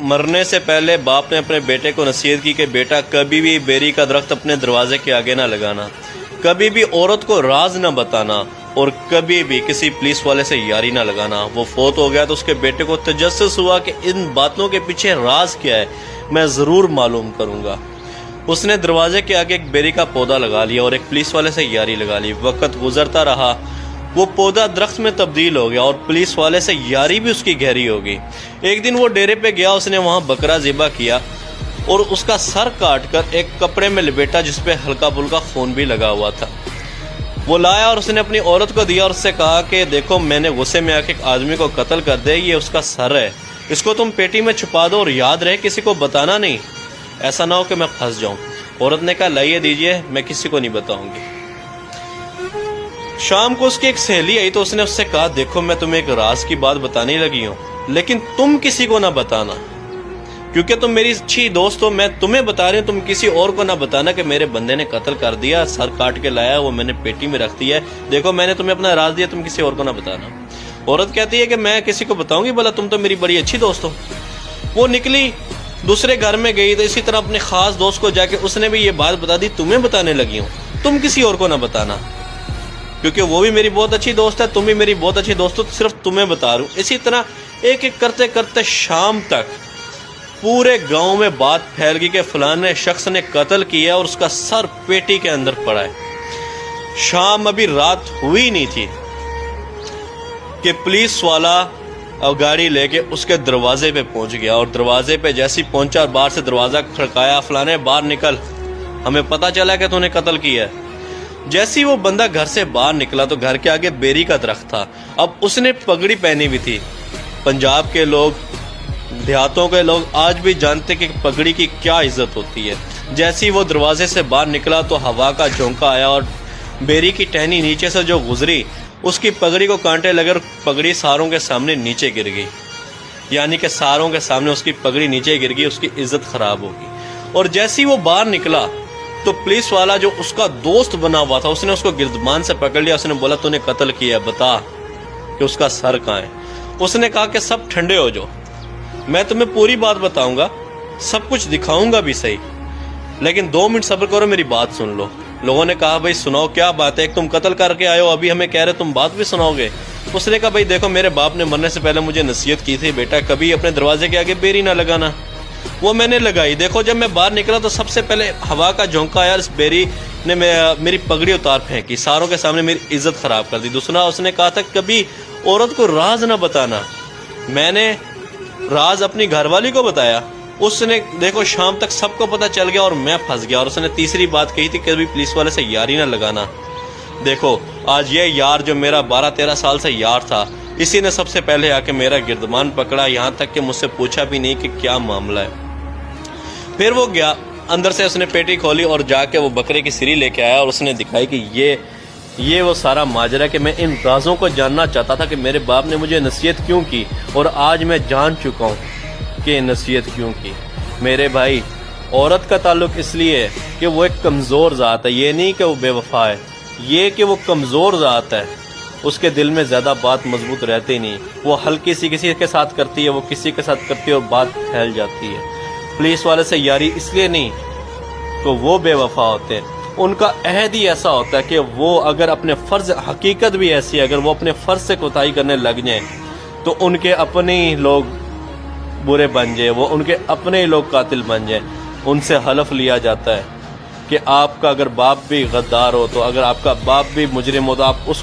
مرنے سے پہلے باپ نے اپنے بیٹے کو نصیحت کی کہ بیٹا کبھی بھی بیری کا درخت اپنے دروازے کے آگے نہ لگانا، کبھی بھی عورت کو راز نہ بتانا، اور کبھی بھی کسی پولیس والے سے یاری نہ لگانا۔ وہ فوت ہو گیا تو اس کے بیٹے کو تجسس ہوا کہ ان باتوں کے پیچھے راز کیا ہے، میں ضرور معلوم کروں گا۔ اس نے دروازے کے آگے ایک بیری کا پودا لگا لیا اور ایک پولیس والے سے یاری لگا لی۔ وقت گزرتا رہا، وہ پودا درخت میں تبدیل ہو گیا اور پولیس والے سے یاری بھی اس کی گہری ہو گئی۔ ایک دن وہ ڈیرے پہ گیا، اس نے وہاں بکرا ذبح کیا اور اس کا سر کاٹ کر ایک کپڑے میں لپیٹا جس پہ ہلکا پھلکا خون بھی لگا ہوا تھا۔ وہ لایا اور اس نے اپنی عورت کو دیا اور اس سے کہا کہ دیکھو میں نے غصے میں آ کے ایک آدمی کو قتل کر دے، یہ اس کا سر ہے، اس کو تم پیٹی میں چھپا دو اور یاد رہے کسی کو بتانا نہیں، ایسا نہ ہو کہ میں پھنس جاؤں۔ عورت نے کہا لائیے دیجئے، میں کسی کو نہیں بتاؤں گی۔ شام کو اس کی ایک سہیلی آئی تو اس نے اس سے کہا دیکھو میں تمہیں ایک راز کی بات بتانے لگی ہوں، لیکن تم کسی کو نہ بتانا، کیونکہ تم میری اچھی دوست ہو، میں تمہیں بتا رہی ہوں، تم کسی اور کو نہ بتانا کہ میرے بندے نے قتل کر دیا، سر کاٹ کے لایا، وہ میں نے پیٹی میں رکھ دیا ہے، دیکھو میں نے تمہیں اپنا راز دیا، تم کسی اور کو نہ بتانا۔ عورت کہتی ہے کہ میں کسی کو بتاؤں گی، بھلا تم تو میری بڑی اچھی دوست ہو۔ وہ نکلی، دوسرے گھر میں گئی تو اسی طرح اپنے خاص دوست کو جا کے اس نے بھی یہ بات بتا دی، تمہیں بتانے لگی ہوں، تم کسی اور کو نہ بتانا، کیونکہ وہ بھی میری بہت اچھی دوست ہے، تم بھی میری بہت اچھی دوست ہو، صرف تمہیں بتا رہا ہوں۔ اسی طرح ایک ایک کرتے کرتے شام تک پورے گاؤں میں بات پھیل گئی کہ فلانے شخص نے قتل کیا اور اس کا سر پیٹی کے اندر پڑا ہے۔ شام ابھی رات ہوئی نہیں تھی کہ پولیس والا اور گاڑی لے کے اس کے دروازے پہ پہنچ گیا، اور دروازے پہ جیسی پہنچا اور باہر سے دروازہ کھڑکایا، فلانے باہر نکل، ہمیں پتہ چلا کہ تو نے قتل کیا ہے۔ جیسی وہ بندہ گھر سے باہر نکلا تو گھر کے آگے بیری کا درخت تھا۔ اب اس نے پگڑی پہنی ہوئی تھی۔ پنجاب کے لوگ، دیہاتوں کے لوگ آج بھی جانتے کہ پگڑی کی کیا عزت ہوتی ہے۔ جیسی وہ دروازے سے باہر نکلا تو ہوا کا جھونکا آیا اور بیری کی ٹہنی نیچے سے جو گزری اس کی پگڑی کو کانٹے لگے اور پگڑی ساروں کے سامنے نیچے گر گئی، یعنی کہ ساروں کے سامنے اس کی پگڑی نیچے گر گئی، اس کی عزت خراب ہوگی۔ اور جیسی وہ باہر نکلا تو پولیس والا جو اس کا دوست بنا ہوا تھا اس نے اس کو گردبان سے پکڑ لیا، اس نے بولا تو نے قتل کیا، بتا کہ اس کا سر کہاں ہے۔ اس نے کہا کہ سب ٹھنڈے ہو جاؤ، میں تمہیں پوری بات بتاؤں گا، سب کچھ دکھاؤں گا بھی صحیح، لیکن 2 منٹ صبر کرو، میری بات سن لو۔ لوگوں نے کہا بھائی سناؤ کیا بات ہے، ایک تم قتل کر کے آئے ہو، ابھی ہمیں کہہ رہے تم بات بھی سناؤ گے۔ اس نے کہا بھائی دیکھو میرے باپ نے مرنے سے پہلے مجھے نصیحت کی تھی بیٹا کبھی اپنے دروازے کے آگے بیری نہ لگانا، وہ میں نے لگائی۔ دیکھو جب میں باہر نکلا تو سب سے پہلے ہوا کا جھونکا آیا، اس بیری نے میری پگڑی اتار پھینکی، ساروں کے سامنے میری عزت خراب کر دی۔ دوسرا اس نے کہا تھا کبھی عورت کو راز نہ بتانا، میں نے راز اپنی گھر والی کو بتایا، اس نے دیکھو شام تک سب کو پتہ چل گیا اور میں پھنس گیا۔ اور اس نے تیسری بات کہی تھی کبھی پولیس والے سے یاری نہ لگانا۔ دیکھو آج یہ یار جو میرا 12-13 سال سے یار تھا، اسی نے سب سے پہلے آ کے میرا گردمان پکڑا، یہاں تک کہ مجھ سے پوچھا بھی نہیں کہ کیا معاملہ ہے۔ پھر وہ گیا اندر سے، اس نے پیٹی کھولی اور جا کے وہ بکرے کی سری لے کے آیا اور اس نے دکھائی کہ یہ وہ سارا ماجرا کہ میں ان رازوں کو جاننا چاہتا تھا کہ میرے باپ نے مجھے نصیحت کیوں کی، اور آج میں جان چکا ہوں کہ نصیحت کیوں کی۔ میرے بھائی عورت کا تعلق اس لیے ہے کہ وہ ایک کمزور ذات ہے، یہ نہیں کہ وہ بے وفا ہے، یہ کہ وہ کمزور ذات ہے، اس کے دل میں زیادہ بات مضبوط رہتی نہیں، وہ ہلکی سی کسی کے ساتھ کرتی ہے، وہ کسی کے ساتھ کرتی ہے اور بات پھیل جاتی ہے۔ پولیس والے سے یاری اس لیے نہیں تو وہ بے وفا ہوتے ہیں، ان کا عہد ہی ایسا ہوتا ہے کہ وہ اگر اپنے فرض، حقیقت بھی ایسی ہے، اگر وہ اپنے فرض سے کوتاہی کرنے لگ جائیں تو ان کے اپنے ہی لوگ برے بن جائیں، وہ ان کے اپنے ہی لوگ قاتل بن جائیں۔ ان سے حلف لیا جاتا ہے کہ آپ کا اگر باپ بھی غدار ہو، تو اگر آپ کا باپ بھی مجرم ہو تو آپ اس